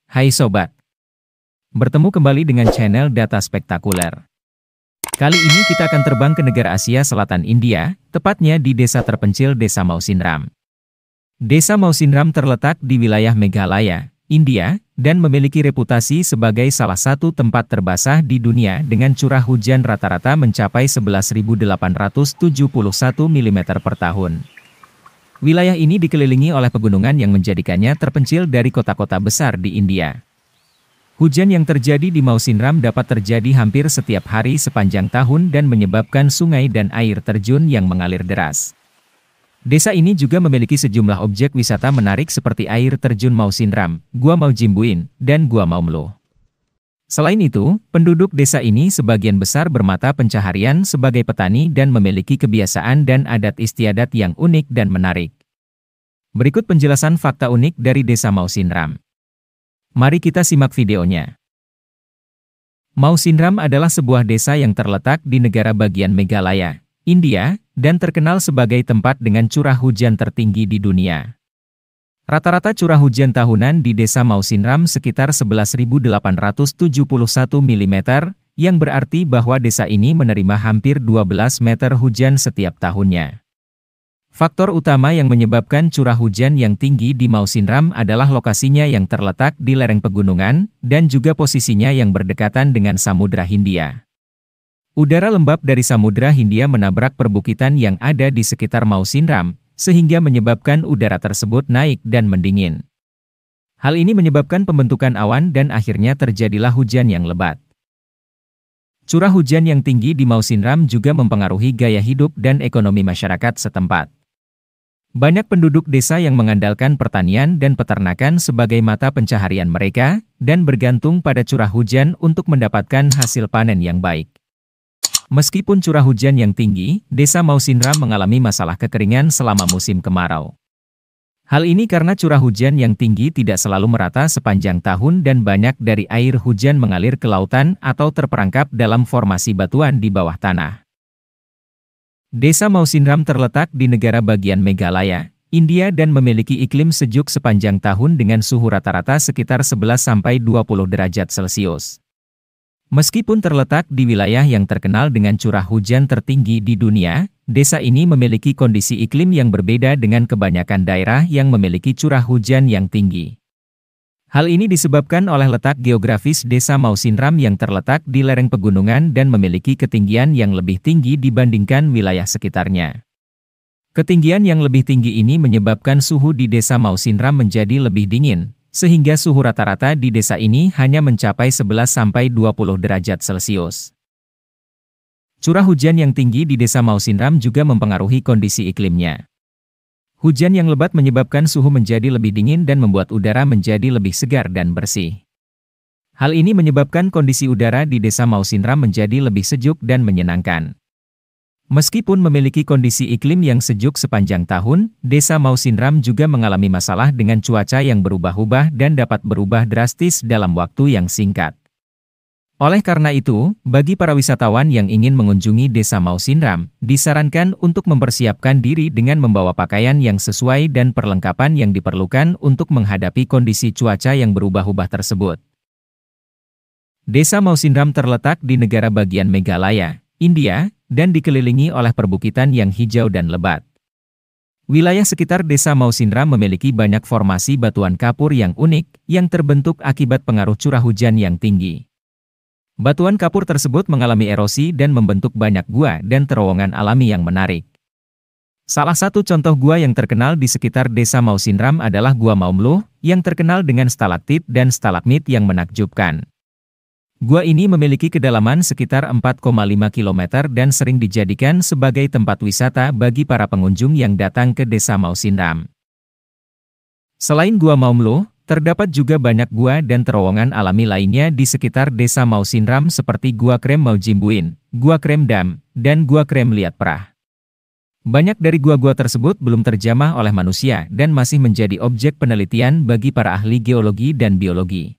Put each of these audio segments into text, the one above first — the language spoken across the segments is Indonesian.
Hai Sobat, bertemu kembali dengan channel Data Spektakuler. Kali ini kita akan terbang ke negara Asia Selatan India, tepatnya di desa terpencil Desa Mausinram. Desa Mausinram terletak di wilayah Meghalaya, India, dan memiliki reputasi sebagai salah satu tempat terbasah di dunia dengan curah hujan rata-rata mencapai 11.871 mm per tahun. Wilayah ini dikelilingi oleh pegunungan yang menjadikannya terpencil dari kota-kota besar di India. Hujan yang terjadi di Mausinram dapat terjadi hampir setiap hari sepanjang tahun dan menyebabkan sungai dan air terjun yang mengalir deras. Desa ini juga memiliki sejumlah objek wisata menarik seperti air terjun Mausinram, Gua Maujimbuin, dan Gua Maumlo. Selain itu, penduduk desa ini sebagian besar bermata pencaharian sebagai petani dan memiliki kebiasaan dan adat istiadat yang unik dan menarik. Berikut penjelasan fakta unik dari Desa Mausinram. Mari kita simak videonya. Mausinram adalah sebuah desa yang terletak di negara bagian Meghalaya, India, dan terkenal sebagai tempat dengan curah hujan tertinggi di dunia. Rata-rata curah hujan tahunan di Desa Mausinram sekitar 11.871 mm, yang berarti bahwa desa ini menerima hampir 12 meter hujan setiap tahunnya. Faktor utama yang menyebabkan curah hujan yang tinggi di Mausinram adalah lokasinya yang terletak di lereng pegunungan, dan juga posisinya yang berdekatan dengan Samudra Hindia. Udara lembab dari Samudra Hindia menabrak perbukitan yang ada di sekitar Mausinram, sehingga menyebabkan udara tersebut naik dan mendingin. Hal ini menyebabkan pembentukan awan dan akhirnya terjadilah hujan yang lebat. Curah hujan yang tinggi di Mausinram juga mempengaruhi gaya hidup dan ekonomi masyarakat setempat. Banyak penduduk desa yang mengandalkan pertanian dan peternakan sebagai mata pencaharian mereka, dan bergantung pada curah hujan untuk mendapatkan hasil panen yang baik. Meskipun curah hujan yang tinggi, Desa Mausinram mengalami masalah kekeringan selama musim kemarau. Hal ini karena curah hujan yang tinggi tidak selalu merata sepanjang tahun dan banyak dari air hujan mengalir ke lautan atau terperangkap dalam formasi batuan di bawah tanah. Desa Mausinram terletak di negara bagian Meghalaya, India dan memiliki iklim sejuk sepanjang tahun dengan suhu rata-rata sekitar 11–20 derajat Celcius. Meskipun terletak di wilayah yang terkenal dengan curah hujan tertinggi di dunia, desa ini memiliki kondisi iklim yang berbeda dengan kebanyakan daerah yang memiliki curah hujan yang tinggi. Hal ini disebabkan oleh letak geografis Desa Mausinram yang terletak di lereng pegunungan dan memiliki ketinggian yang lebih tinggi dibandingkan wilayah sekitarnya. Ketinggian yang lebih tinggi ini menyebabkan suhu di Desa Mausinram menjadi lebih dingin, sehingga suhu rata-rata di desa ini hanya mencapai 11–20 derajat Celcius. Curah hujan yang tinggi di Desa Mausinram juga mempengaruhi kondisi iklimnya. Hujan yang lebat menyebabkan suhu menjadi lebih dingin dan membuat udara menjadi lebih segar dan bersih. Hal ini menyebabkan kondisi udara di Desa Mausinram menjadi lebih sejuk dan menyenangkan. Meskipun memiliki kondisi iklim yang sejuk sepanjang tahun, Desa Mausinram juga mengalami masalah dengan cuaca yang berubah-ubah dan dapat berubah drastis dalam waktu yang singkat. Oleh karena itu, bagi para wisatawan yang ingin mengunjungi Desa Mausinram, disarankan untuk mempersiapkan diri dengan membawa pakaian yang sesuai dan perlengkapan yang diperlukan untuk menghadapi kondisi cuaca yang berubah-ubah tersebut. Desa Mausinram terletak di negara bagian Meghalaya, India, dan dikelilingi oleh perbukitan yang hijau dan lebat. Wilayah sekitar Desa Mausinram memiliki banyak formasi batuan kapur yang unik, yang terbentuk akibat pengaruh curah hujan yang tinggi. Batuan kapur tersebut mengalami erosi dan membentuk banyak gua dan terowongan alami yang menarik. Salah satu contoh gua yang terkenal di sekitar Desa Mausinram adalah Gua Maumlo, yang terkenal dengan stalaktit dan stalagmit yang menakjubkan. Gua ini memiliki kedalaman sekitar 4,5 km dan sering dijadikan sebagai tempat wisata bagi para pengunjung yang datang ke Desa Mausinram. Selain Gua Maumlo, terdapat juga banyak gua dan terowongan alami lainnya di sekitar Desa Mausinram seperti Gua Krem Maujimbuin, Gua Krem Dam, dan Gua Krem Liat Prah. Banyak dari gua-gua tersebut belum terjamah oleh manusia dan masih menjadi objek penelitian bagi para ahli geologi dan biologi.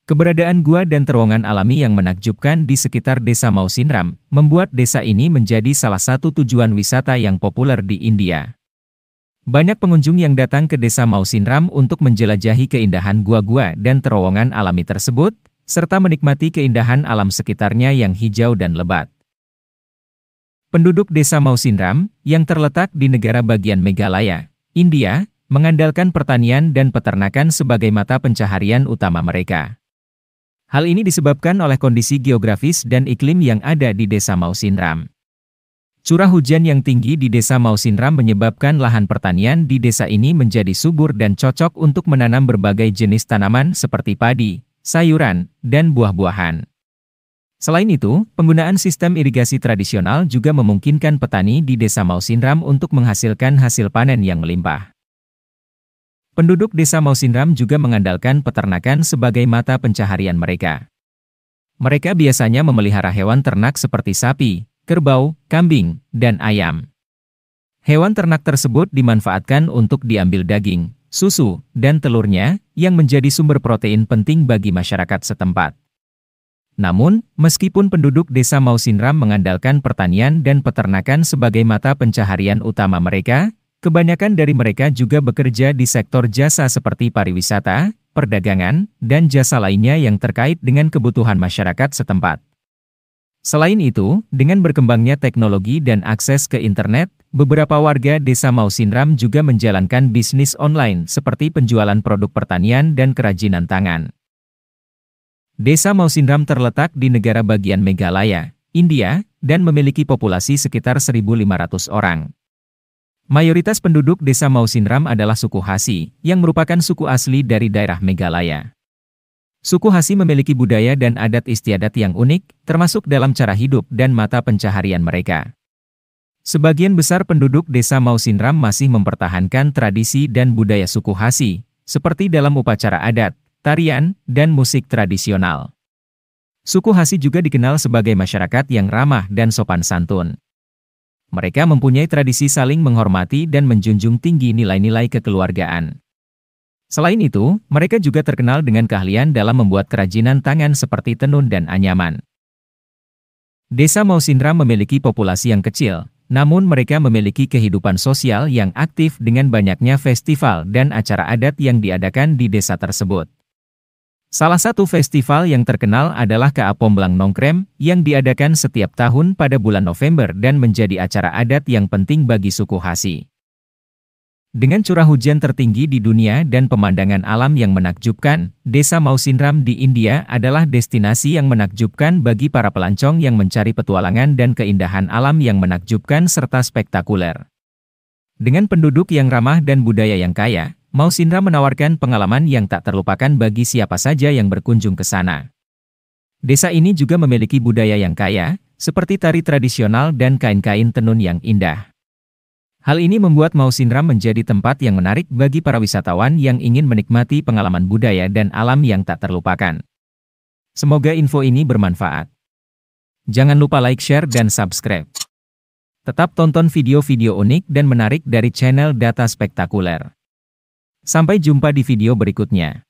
Keberadaan gua dan terowongan alami yang menakjubkan di sekitar Desa Mausinram, membuat desa ini menjadi salah satu tujuan wisata yang populer di India. Banyak pengunjung yang datang ke Desa Mausinram untuk menjelajahi keindahan gua-gua dan terowongan alami tersebut, serta menikmati keindahan alam sekitarnya yang hijau dan lebat. Penduduk Desa Mausinram, yang terletak di negara bagian Meghalaya, India, mengandalkan pertanian dan peternakan sebagai mata pencaharian utama mereka. Hal ini disebabkan oleh kondisi geografis dan iklim yang ada di Desa Mausinram. Curah hujan yang tinggi di Desa Mausinram menyebabkan lahan pertanian di desa ini menjadi subur dan cocok untuk menanam berbagai jenis tanaman seperti padi, sayuran, dan buah-buahan. Selain itu, penggunaan sistem irigasi tradisional juga memungkinkan petani di Desa Mausinram untuk menghasilkan hasil panen yang melimpah. Penduduk Desa Mausinram juga mengandalkan peternakan sebagai mata pencaharian mereka. Mereka biasanya memelihara hewan ternak seperti sapi, kerbau, kambing, dan ayam. Hewan ternak tersebut dimanfaatkan untuk diambil daging, susu, dan telurnya, yang menjadi sumber protein penting bagi masyarakat setempat. Namun, meskipun penduduk Desa Mausinram mengandalkan pertanian dan peternakan sebagai mata pencaharian utama mereka, kebanyakan dari mereka juga bekerja di sektor jasa seperti pariwisata, perdagangan, dan jasa lainnya yang terkait dengan kebutuhan masyarakat setempat. Selain itu, dengan berkembangnya teknologi dan akses ke internet, beberapa warga Desa Mausinram juga menjalankan bisnis online seperti penjualan produk pertanian dan kerajinan tangan. Desa Mausinram terletak di negara bagian Meghalaya, India, dan memiliki populasi sekitar 1.500 orang. Mayoritas penduduk Desa Mausinram adalah suku Hasi, yang merupakan suku asli dari daerah Meghalaya. Suku Hasi memiliki budaya dan adat istiadat yang unik, termasuk dalam cara hidup dan mata pencaharian mereka. Sebagian besar penduduk Desa Mausinram masih mempertahankan tradisi dan budaya suku Hasi, seperti dalam upacara adat, tarian, dan musik tradisional. Suku Hasi juga dikenal sebagai masyarakat yang ramah dan sopan santun. Mereka mempunyai tradisi saling menghormati dan menjunjung tinggi nilai-nilai kekeluargaan. Selain itu, mereka juga terkenal dengan keahlian dalam membuat kerajinan tangan seperti tenun dan anyaman. Desa Mausinram memiliki populasi yang kecil, namun mereka memiliki kehidupan sosial yang aktif dengan banyaknya festival dan acara adat yang diadakan di desa tersebut. Salah satu festival yang terkenal adalah Kaapomblang Nongkrem, yang diadakan setiap tahun pada bulan November dan menjadi acara adat yang penting bagi suku Hasi. Dengan curah hujan tertinggi di dunia dan pemandangan alam yang menakjubkan, Desa Mausinram di India adalah destinasi yang menakjubkan bagi para pelancong yang mencari petualangan dan keindahan alam yang menakjubkan serta spektakuler. Dengan penduduk yang ramah dan budaya yang kaya, Mausinram menawarkan pengalaman yang tak terlupakan bagi siapa saja yang berkunjung ke sana. Desa ini juga memiliki budaya yang kaya, seperti tari tradisional dan kain-kain tenun yang indah. Hal ini membuat Mausinram menjadi tempat yang menarik bagi para wisatawan yang ingin menikmati pengalaman budaya dan alam yang tak terlupakan. Semoga info ini bermanfaat. Jangan lupa like, share, dan subscribe. Tetap tonton video-video unik dan menarik dari channel Data Spektakuler. Sampai jumpa di video berikutnya.